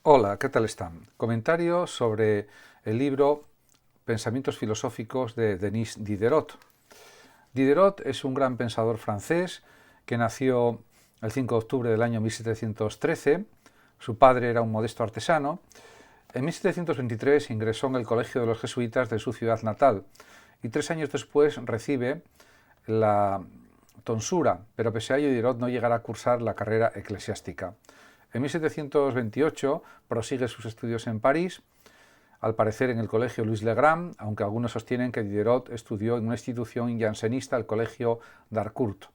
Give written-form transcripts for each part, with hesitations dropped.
Hola, ¿qué tal están? Comentario sobre el libro Pensamientos filosóficos de Denis Diderot. Diderot es un gran pensador francés que nació el 5 de octubre del año 1713. Su padre era un modesto artesano. En 1723 ingresó en el Colegio de los Jesuitas de su ciudad natal y 3 años después recibe la tonsura, pero pese a ello Diderot no llegará a cursar la carrera eclesiástica. En 1728 prosigue sus estudios en París, al parecer en el colegio Louis le Grand, aunque algunos sostienen que Diderot estudió en una institución jansenista, el colegio d'Harcourt.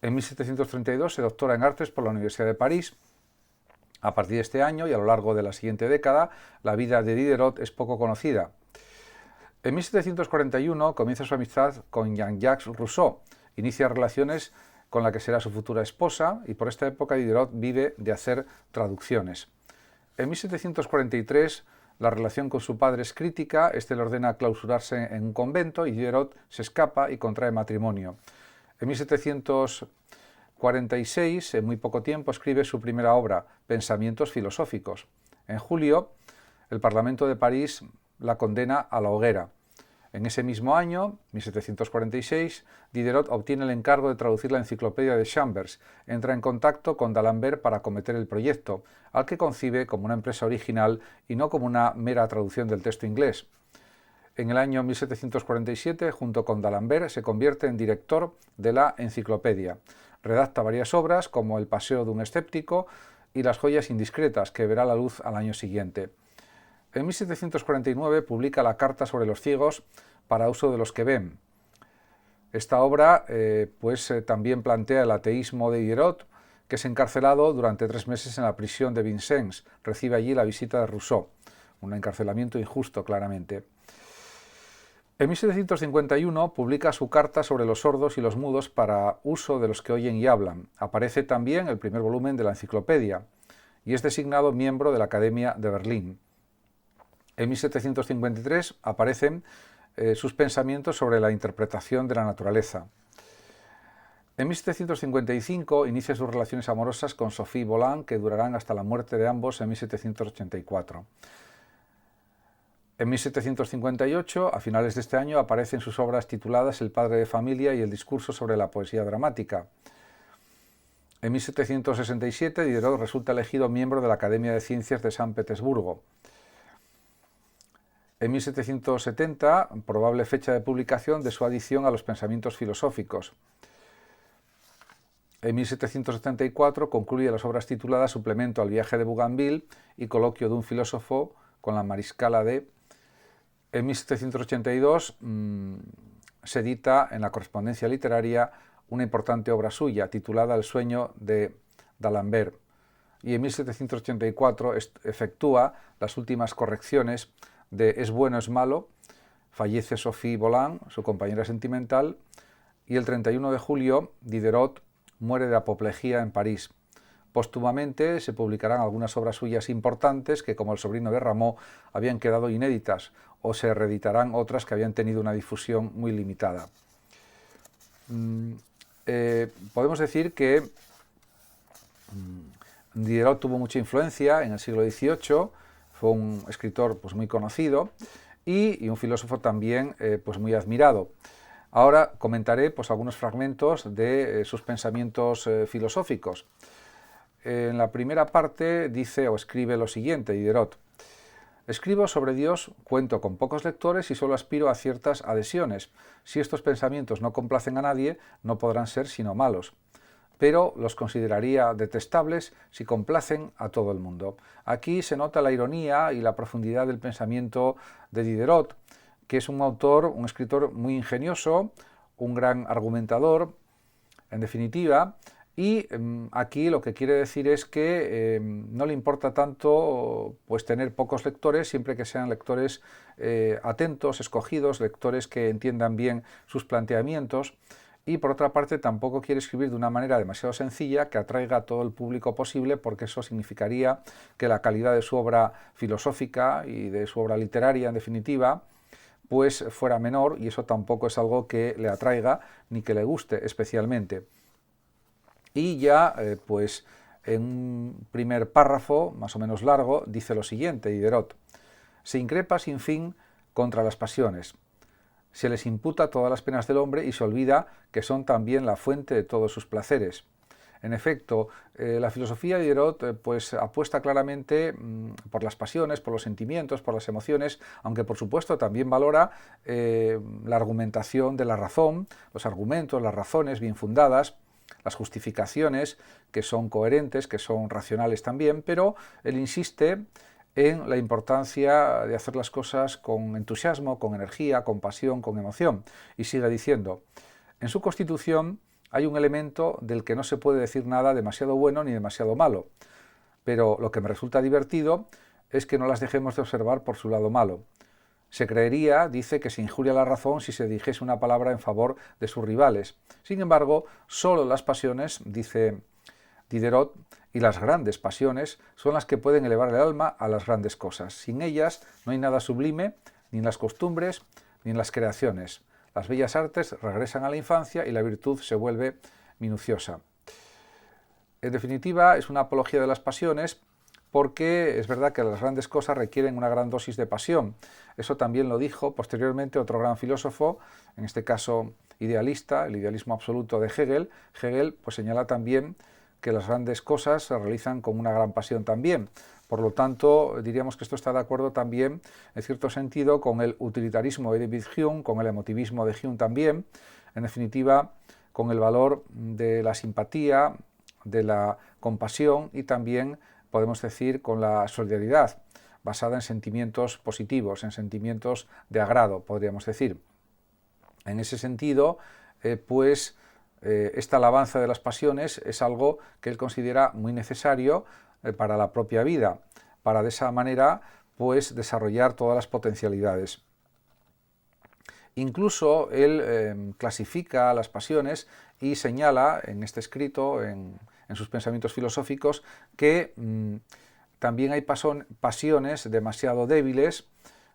En 1732 se doctora en artes por la Universidad de París. A partir de este año y a lo largo de la siguiente década, la vida de Diderot es poco conocida. En 1741 comienza su amistad con Jean-Jacques Rousseau, inicia relaciones con la que será su futura esposa, y por esta época Diderot vive de hacer traducciones. En 1743 la relación con su padre es crítica, este le ordena clausurarse en un convento y Diderot se escapa y contrae matrimonio. En 1746, en muy poco tiempo, escribe su primera obra, Pensamientos filosóficos. En julio, el Parlamento de París la condena a la hoguera. En ese mismo año, 1746, Diderot obtiene el encargo de traducir la enciclopedia de Chambers. Entra en contacto con d'Alembert para acometer el proyecto, al que concibe como una empresa original y no como una mera traducción del texto inglés. En el año 1747, junto con d'Alembert, se convierte en director de la enciclopedia. Redacta varias obras, como El paseo de un escéptico y Las joyas indiscretas, que verá la luz al año siguiente. En 1749 publica la Carta sobre los ciegos para uso de los que ven. Esta obra también plantea el ateísmo de Diderot, que es encarcelado durante 3 meses en la prisión de Vincennes. Recibe allí la visita de Rousseau, un encarcelamiento injusto claramente. En 1751 publica su Carta sobre los sordos y los mudos para uso de los que oyen y hablan. Aparece también el primer volumen de la enciclopedia y es designado miembro de la Academia de Berlín. En 1753 aparecen sus pensamientos sobre la interpretación de la naturaleza. En 1755 inicia sus relaciones amorosas con Sophie Voland, que durarán hasta la muerte de ambos en 1784. En 1758, a finales de este año, aparecen sus obras tituladas El padre de familia y El discurso sobre la poesía dramática. En 1767, Diderot resulta elegido miembro de la Academia de Ciencias de San Petersburgo. En 1770, probable fecha de publicación de su adición a los pensamientos filosóficos. En 1774 concluye las obras tituladas Suplemento al viaje de Bougainville y Coloquio de un filósofo con la mariscala de. En 1782 se edita en la correspondencia literaria una importante obra suya titulada El sueño de d'Alembert, y en 1784 efectúa las últimas correcciones de Es bueno, es malo. Fallece Sophie Voland, su compañera sentimental, y el 31 de julio Diderot muere de apoplejía en París. Póstumamente se publicarán algunas obras suyas importantes que, como El sobrino de Rameau, habían quedado inéditas, o se reeditarán otras que habían tenido una difusión muy limitada. Podemos decir que Diderot tuvo mucha influencia en el siglo XVIII, fue un escritor muy conocido y un filósofo también muy admirado. Ahora comentaré algunos fragmentos de sus pensamientos filosóficos. En la primera parte dice o escribe lo siguiente, Diderot: escribo sobre Dios, cuento con pocos lectores y solo aspiro a ciertas adhesiones. Si estos pensamientos no complacen a nadie, no podrán ser sino malos, pero los consideraría detestables si complacen a todo el mundo. Aquí se nota la ironía y la profundidad del pensamiento de Diderot, que es un autor, un escritor muy ingenioso, un gran argumentador, en definitiva, y aquí lo que quiere decir es que no le importa tanto tener pocos lectores, siempre que sean lectores atentos, escogidos, lectores que entiendan bien sus planteamientos. Y por otra parte tampoco quiere escribir de una manera demasiado sencilla que atraiga a todo el público posible, porque eso significaría que la calidad de su obra filosófica y de su obra literaria, en definitiva, fuera menor, y eso tampoco es algo que le atraiga ni que le guste especialmente. Y ya en un primer párrafo, más o menos largo, dice lo siguiente, Diderot: se increpa sin fin contra las pasiones, se les imputa todas las penas del hombre y se olvida que son también la fuente de todos sus placeres. En efecto, la filosofía de Diderot pues apuesta claramente por las pasiones, por los sentimientos, por las emociones, aunque por supuesto también valora la argumentación de la razón, los argumentos, las razones bien fundadas, las justificaciones que son coherentes, que son racionales también, pero él insiste en la importancia de hacer las cosas con entusiasmo, con energía, con pasión, con emoción. Y sigue diciendo: en su constitución hay un elemento del que no se puede decir nada demasiado bueno ni demasiado malo, pero lo que me resulta divertido es que no las dejemos de observar por su lado malo. Se creería, dice, que se injuria la razón si se dijese una palabra en favor de sus rivales. Sin embargo, solo las pasiones, dice Diderot, y las grandes pasiones son las que pueden elevar el alma a las grandes cosas. Sin ellas no hay nada sublime, ni en las costumbres, ni en las creaciones. Las bellas artes regresan a la infancia y la virtud se vuelve minuciosa. En definitiva, es una apología de las pasiones, porque es verdad que las grandes cosas requieren una gran dosis de pasión. Eso también lo dijo posteriormente otro gran filósofo, en este caso idealista, el idealismo absoluto de Hegel. Hegel pues señala también que las grandes cosas se realizan con una gran pasión también. Por lo tanto, diríamos que esto está de acuerdo también, en cierto sentido, con el utilitarismo de David Hume, con el emotivismo de Hume también, en definitiva, con el valor de la simpatía, de la compasión y también, podemos decir, con la solidaridad, basada en sentimientos positivos, en sentimientos de agrado, podríamos decir. En ese sentido, esta alabanza de las pasiones es algo que él considera muy necesario para la propia vida, para de esa manera pues desarrollar todas las potencialidades. Incluso él clasifica las pasiones y señala en este escrito, en sus pensamientos filosóficos, que también hay pasiones demasiado débiles,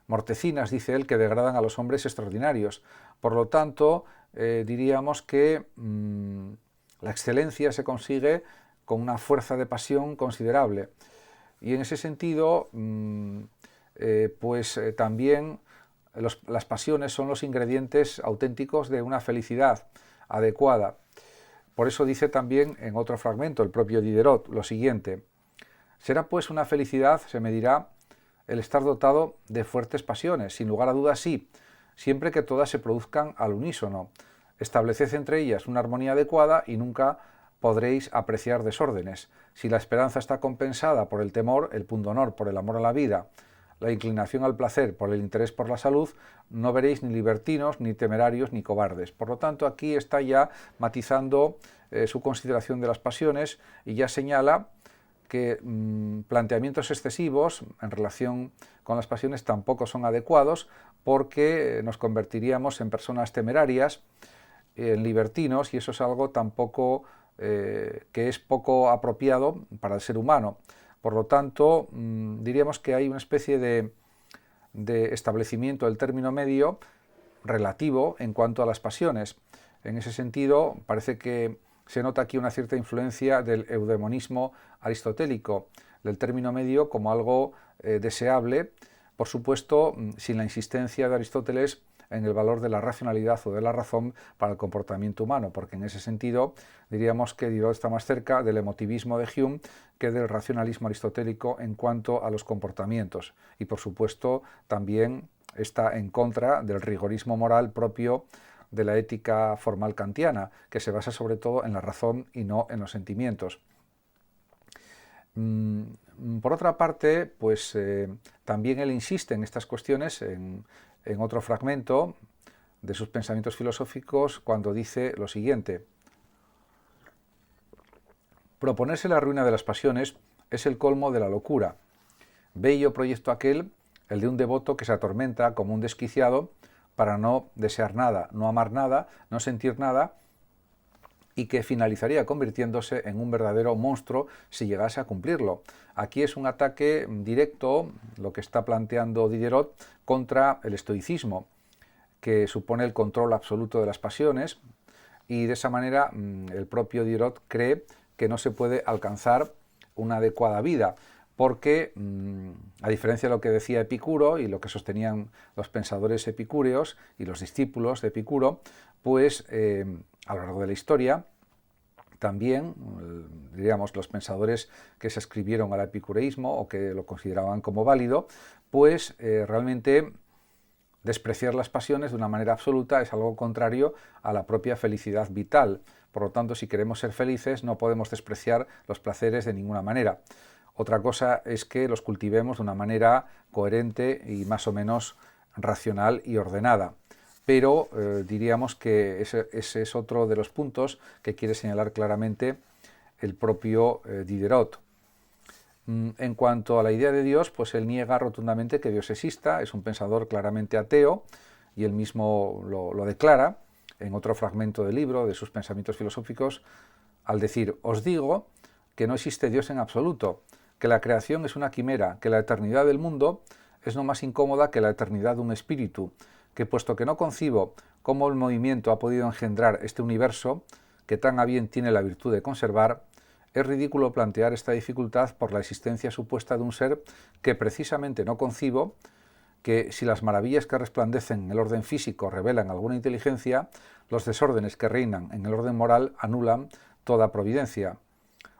mortecinas, dice él, que degradan a los hombres extraordinarios. Por lo tanto, diríamos que la excelencia se consigue con una fuerza de pasión considerable. Y en ese sentido, también las pasiones son los ingredientes auténticos de una felicidad adecuada. Por eso dice también en otro fragmento el propio Diderot lo siguiente: será pues una felicidad, se medirá, el estar dotado de fuertes pasiones. Sin lugar a dudas sí, siempre que todas se produzcan al unísono. Estableced entre ellas una armonía adecuada y nunca podréis apreciar desórdenes. Si la esperanza está compensada por el temor, el pundonor por el amor a la vida, la inclinación al placer por el interés por la salud, no veréis ni libertinos, ni temerarios, ni cobardes. Por lo tanto, aquí está ya matizando su consideración de las pasiones y ya señala que planteamientos excesivos en relación con las pasiones tampoco son adecuados, porque nos convertiríamos en personas temerarias, en libertinos, y eso es algo tampoco que es poco apropiado para el ser humano. Por lo tanto, diríamos que hay una especie de establecimiento del término medio relativo en cuanto a las pasiones. En ese sentido, parece que se nota aquí una cierta influencia del eudemonismo aristotélico, del término medio como algo deseable, por supuesto, sin la insistencia de Aristóteles en el valor de la racionalidad o de la razón para el comportamiento humano, porque en ese sentido diríamos que Diderot está más cerca del emotivismo de Hume que del racionalismo aristotélico en cuanto a los comportamientos, y por supuesto también está en contra del rigorismo moral propio de la ética formal kantiana, que se basa sobre todo en la razón y no en los sentimientos. Por otra parte, también él insiste en estas cuestiones en otro fragmento de sus pensamientos filosóficos, cuando dice lo siguiente: proponerse la ruina de las pasiones es el colmo de la locura. Bello proyecto aquel, el de un devoto que se atormenta como un desquiciado para no desear nada, no amar nada, no sentir nada, y que finalizaría convirtiéndose en un verdadero monstruo si llegase a cumplirlo. Aquí es un ataque directo, lo que está planteando Diderot, contra el estoicismo, que supone el control absoluto de las pasiones, y de esa manera el propio Diderot cree que no se puede alcanzar una adecuada vida, porque, a diferencia de lo que decía Epicuro y lo que sostenían los pensadores epicúreos y los discípulos de Epicuro, pues a lo largo de la historia, también, diríamos, los pensadores que se escribieron al epicureísmo o que lo consideraban como válido, pues realmente despreciar las pasiones de una manera absoluta es algo contrario a la propia felicidad vital. Por lo tanto, si queremos ser felices, no podemos despreciar los placeres de ninguna manera. Otra cosa es que los cultivemos de una manera coherente y más o menos racional y ordenada. Pero diríamos que ese es otro de los puntos que quiere señalar claramente el propio Diderot. En cuanto a la idea de Dios, pues él niega rotundamente que Dios exista, es un pensador claramente ateo y él mismo lo declara en otro fragmento del libro, de sus pensamientos filosóficos, al decir: os digo que no existe Dios en absoluto, que la creación es una quimera, que la eternidad del mundo es no más incómoda que la eternidad de un espíritu, que puesto que no concibo cómo el movimiento ha podido engendrar este universo, que tan a bien tiene la virtud de conservar, es ridículo plantear esta dificultad por la existencia supuesta de un ser que precisamente no concibo, que si las maravillas que resplandecen en el orden físico revelan alguna inteligencia, los desórdenes que reinan en el orden moral anulan toda providencia.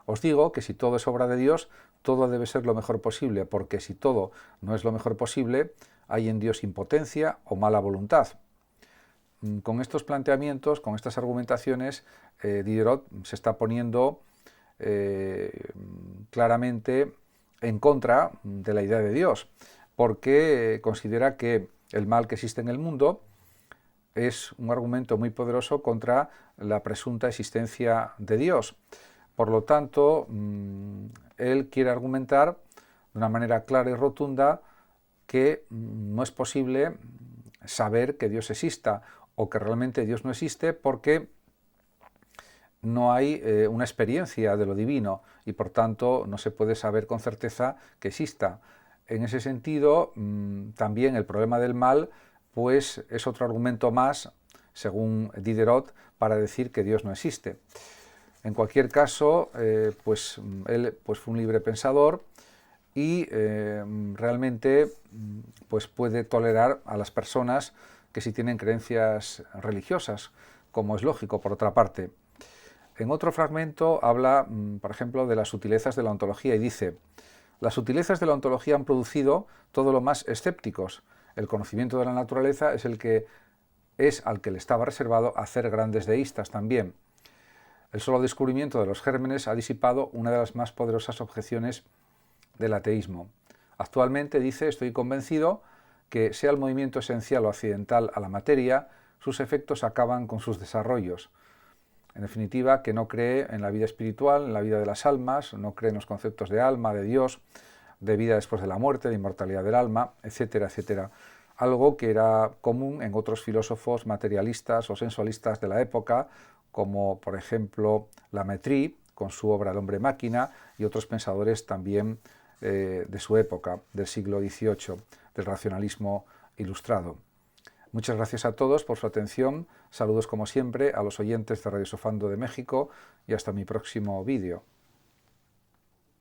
Os digo que si todo es obra de Dios, todo debe ser lo mejor posible, porque si todo no es lo mejor posible, hay en Dios impotencia o mala voluntad. Con estos planteamientos, con estas argumentaciones, Diderot se está poniendo claramente en contra de la idea de Dios, porque considera que el mal que existe en el mundo es un argumento muy poderoso contra la presunta existencia de Dios. Por lo tanto, él quiere argumentar de una manera clara y rotunda que no es posible saber que Dios exista o que realmente Dios no existe porque no hay una experiencia de lo divino y por tanto no se puede saber con certeza que exista. En ese sentido, también el problema del mal pues es otro argumento más, según Diderot, para decir que Dios no existe. En cualquier caso, pues él pues fue un libre pensador y realmente pues puede tolerar a las personas que sí tienen creencias religiosas, como es lógico, por otra parte. En otro fragmento habla, por ejemplo, de las sutilezas de la ontología y dice: las sutilezas de la ontología han producido todo lo más escépticos. El conocimiento de la naturaleza es el que es al que le estaba reservado hacer grandes deístas también. El solo descubrimiento de los gérmenes ha disipado una de las más poderosas objeciones del ateísmo. Actualmente, dice, estoy convencido que sea el movimiento esencial o accidental a la materia, sus efectos acaban con sus desarrollos. En definitiva, que no cree en la vida espiritual, en la vida de las almas, no cree en los conceptos de alma, de Dios, de vida después de la muerte, de inmortalidad del alma, etcétera, etcétera. Algo que era común en otros filósofos materialistas o sensualistas de la época, como por ejemplo Lametrie, con su obra El hombre máquina, y otros pensadores también de su época, del siglo XVIII, del racionalismo ilustrado. Muchas gracias a todos por su atención, saludos como siempre a los oyentes de Radio Sofando de México y hasta mi próximo vídeo.